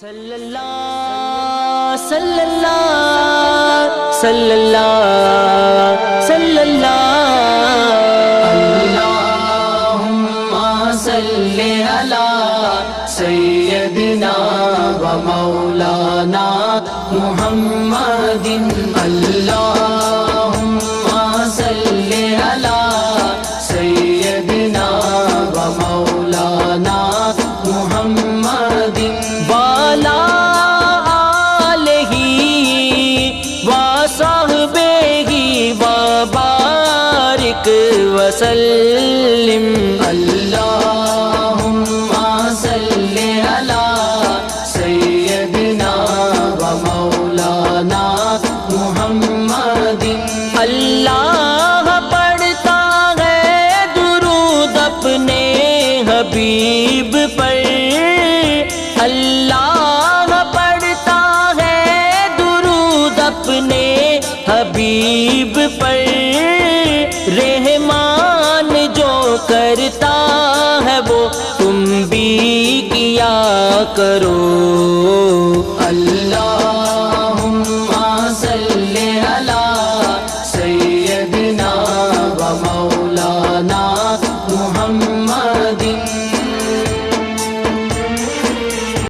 صلی اللہ صلی اللہ صلی اللہ صلی اللہ اللہم صلی علی سیدنا و مولانا محمد اللہم صلی علی سیدنا و مولانا محمد والا آلہ وصحبہ وبارک وسلم اللہم صلی علی سیدنا و مولانا محمد اللہ پڑھتا ہے درود اپنے حبیب پر اللہ پڑھتا ہے درود اپنے حبیب پر رحمان جو کرتا ہے وہ تم بھی کیا کرو اللہ